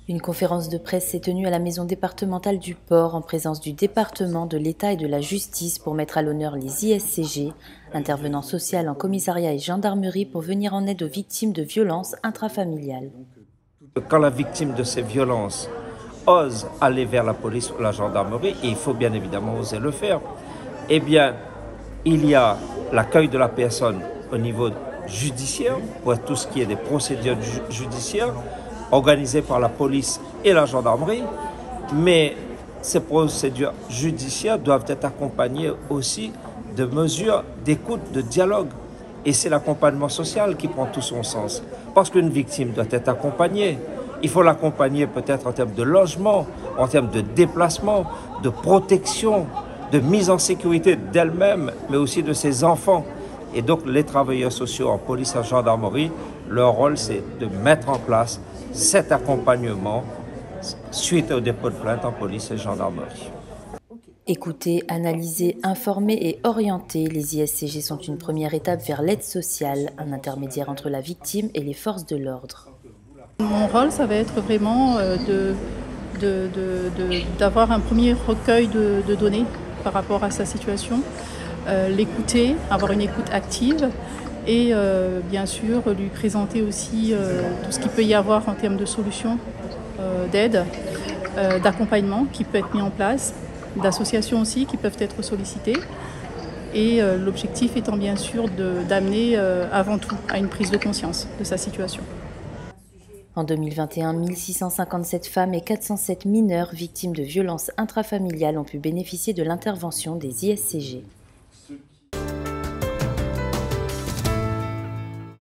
Une conférence de presse s'est tenue à la maison départementale du Port en présence du département, de l'État et de la justice pour mettre à l'honneur les ISCG, intervenants sociaux en commissariat et gendarmerie pour venir en aide aux victimes de violences intrafamiliales. Quand la victime de ces violences ose aller vers la police ou la gendarmerie, et il faut bien évidemment oser le faire, eh bien, il y a l'accueil de la personne au niveau judiciaire, pour tout ce qui est des procédures judiciaires, organisées par la police et la gendarmerie, mais ces procédures judiciaires doivent être accompagnées aussi de mesures d'écoute, de dialogue. Et c'est l'accompagnement social qui prend tout son sens. Parce qu'une victime doit être accompagnée. Il faut l'accompagner peut-être en termes de logement, en termes de déplacement, de protection, de mise en sécurité d'elle-même, mais aussi de ses enfants. Et donc les travailleurs sociaux en police et en gendarmerie, leur rôle c'est de mettre en place cet accompagnement suite au dépôt de plainte en police et gendarmerie. Écouter, analyser, informer et orienter, les ISCG sont une première étape vers l'aide sociale, un intermédiaire entre la victime et les forces de l'ordre. Mon rôle, ça va être vraiment d'avoir un premier recueil de données par rapport à sa situation, l'écouter, avoir une écoute active et bien sûr lui présenter aussi tout ce qu'il peut y avoir en termes de solutions, d'aide, d'accompagnement qui peut être mis en place, d'associations aussi qui peuvent être sollicitées. Et l'objectif étant bien sûr d'amener avant tout à une prise de conscience de sa situation. En 2021, 1657 femmes et 407 mineurs victimes de violences intrafamiliales ont pu bénéficier de l'intervention des ISCG.